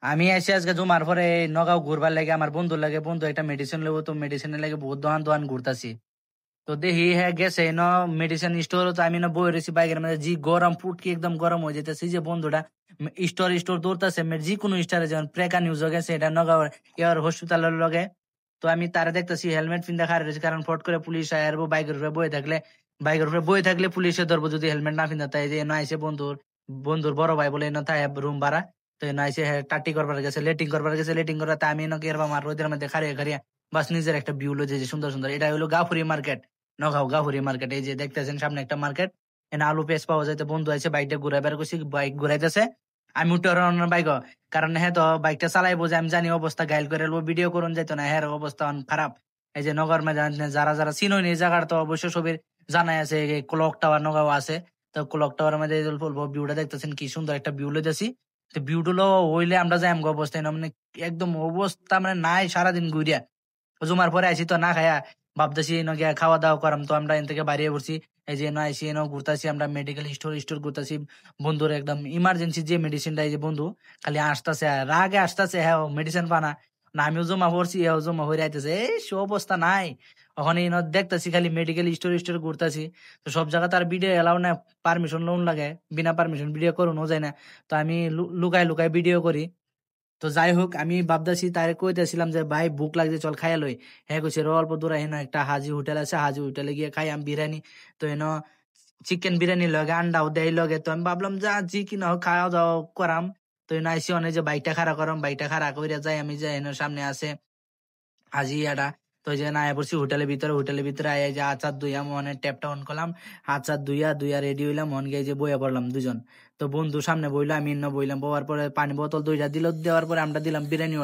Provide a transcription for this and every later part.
আমি এসে আজকে জুমার পরে নগাঁও ঘুরবার লাগে আমার বন্ধুর লাগে বন্ধু একটা মেডিসিন লেবো তো মেডিসিনের লাগে বহুত দোকান দোকান ঘুরতাছি। তো দেখি হ্যাঁ গেছে মেডিসিন স্টোর তো আমি বই রয়েছি বাইকের মধ্যে জি গরম ফুটকি একদম গরম হয়ে যেতেছে যে বন্ধুটা স্টোর স্টোর দৌড়তেছে যে কোনো স্টারে যেমন প্রেকা নিউজ গেছে এটা নগাঁও এয়ার হসপিটালের লগে। তো আমি তারা দেখতেছি হেলমেট পিন্ধা খারাপ রয়েছে কারণ ফট করে পুলিশ আয়ারবো বাইকের উপরে বয়ে থাকলে পুলিশে ধরবো যদি হেলমেট না পিন্ধা তাই যে এনে আইসে বন্ধুর বন্ধুর বড় ভাই বলে এনে তাই রুম ভাড়া। তো এনে আইসে টাটি করবার গেছে লেটিং করবার তা আমি এনে এরবা আমার রোদের মধ্যে খারিয়ে খারিয়ে বাস নিজের একটা ভিউ লো যে সুন্দর সুন্দর এটা হলো গাফুরি মার্কেট। নগাঁও গাফুরি মার্কেট এই যে দেখতেছেন সামনে একটা মার্কেট এনে আলু পেঁয়াজ পাওয়া যায়। তো বন্ধু আছে বাইকটা ঘুরাই বের করছি বাইক ঘুরাইতেছে আমি উঠে বাইক কারণ হ্যাঁ তো বাইকটা চালাইবো যে আমি জানি অবস্থা গাইল করে ভিডিও করুন যাইতো না হ্যাঁ অবস্থা খারাপ। এই যে নগর ময়দান যারা যারা চিনোই এই জায়গার তো অবশ্য সবের জানাই আছে ক্লক টাওয়ার নগাঁও আছে। তো ক্লক টাওয়ার মধ্যে বলবো ভিউটা দেখতেছেন কি সুন্দর একটা ভিউ লইতেছি। তো ভিউটা হইলে আমরা যাই আমগো অবস্থায় না মানে একদম অবস্থা মানে নাই সারাদিন ঘুরিয়া জুমার পরে আইসি তো না খায়া ভাবতেছি গিয়া খাওয়া দাওয়া করাম তো আমরা এন থেকে বাইরে পড়ছি। এই যে আইসি ঘুরতাছি আমরা মেডিকেল স্টোর স্টোর ঘুরতাছি বন্ধুর একদম ইমার্জেন্সি যে মেডিসিনটা এই যে বন্ধু খালি আসতেছে রাগে আসতেছে হ্যাঁ মেডিসিন পানা না আমিও জমা পড়ছি হ্যাঁ জমা হয়ে আইতেছে এই সে অবস্থা নাই। ওখানে দেখতেছি খালি মেডিকেল স্টোর স্টোর ঘুরতাছি। তো সব জায়গা তার ভিডিও এলাও না পারমিশন লোন লাগে বিনা পারমিশন ভিডিও করুন যায় না। তো আমি লুকাই লুকাই ভিডিও করি। তো যাই হোক আমি ভাবতেছি তারে কইতেছিলাম যে ভাই ভুক লাগছে চল খাইয়া লই। হ্যাঁ কইছে র অল্প দূরে হেন একটা হাজি হোটেল আছে হাজি হোটেলে গিয়ে খাই আমি বিরিয়ানি। তো এন চিকেন বিরিয়ানি লগে আন্ডাও দেয় লগে তো আমি ভাবলাম যা জি কিনা হোক খাওয়া দাওয়া করাম। তো এনে আইসি অনেক যে বাইকটা খাড়া করাম বাইকটা খাড়া কইরা যাই আমি যাই এনে সামনে আছে হাজি আটা। তো ওই যে না আয়া পড়ছি হোটেলের ভিতরে আয়া যে হাত চাত ধুইয়া মনে ট্যাপটা অন করলাম হাত চাত ধুইয়া ধুইয়া রেডি হইলাম মন গিয়ে যে বইয়া পড়লাম দুজন। তো বন্ধু সামনে বইলো আমি ইন্ন বইলাম বওয়ার পরে পানি বোতল দুইটা দিল দেওয়ার পরে আমরা দিলাম বিরিয়ানি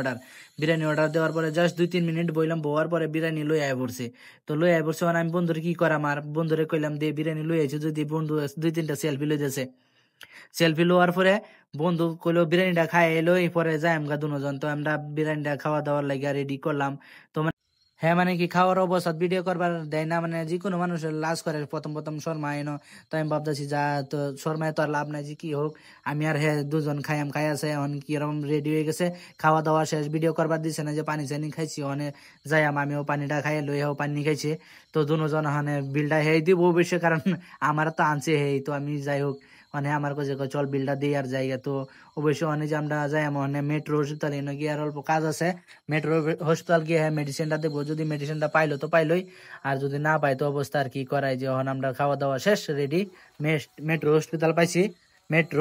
অর্ডার দেওয়ার পরে জাস্ট 2-3 মিনিট বইলাম বওয়ার পরে বিরিয়ানি লই আয় পড়ছে। তো লই আয় পড়ছে আমি বন্ধুরে কি করাম আর বন্ধুরে কইলাম দে বিরিয়ানি লই আইছে যদি বন্ধু 2-3টা সেলফি লই দিয়েছে। সেলফি লওয়ার পরে বন্ধু কইলো বিরিয়ানিটা খাই এলো পরে যাই আমরা দুজন। তো আমরা বিরিয়ানিটা খাওয়া দাওয়ার লাগিয়া রেডি করলাম। তো হ্যাঁ মানে কি খাওয়ার অবস্থা ভিডিও করবার দেয় না মানে যে কোনো মানুষের লাজ করে প্রথম প্রথম শর্মা এনো। তো আমি ভাবতেছি যা তো শর্মায় তো আর লাভ নাই যে কি হোক আমি আর হ্যাঁ দুজন খাই আছে এখন কিরকম রেডি হয়ে গেছে খাওয়া দাওয়া শেষ ভিডিও করবার দিছে না যে পানি চানি খাইছি অনে যাই আমিও পানিটা খাই লই হও পানি খাইছি। তো দুজন মানে বিলটা হেই দিব অবশ্যই কারণ আমার তো আনছে হেই তো আমি যাই হোক মানে আমার কাছে চল বিলটা দিই আর জায়গা। তো অবশ্যই অনেক যে আমরা যাই মানে মেট্রো হসপিটাল এনে গিয়ে আর অল্প কাজ আছে মেট্রো হসপিটাল গিয়ে হ্যাঁ মেডিসিনটা দেবো যদি মেডিসিনটা পাইলো তো পাইলোই আর যদি না পাই তো অবস্থা আর কি করাই যে এখন আমরা খাওয়া দাওয়া শেষ রেডি মেট্রো হসপিটাল পাইছি মেট্রো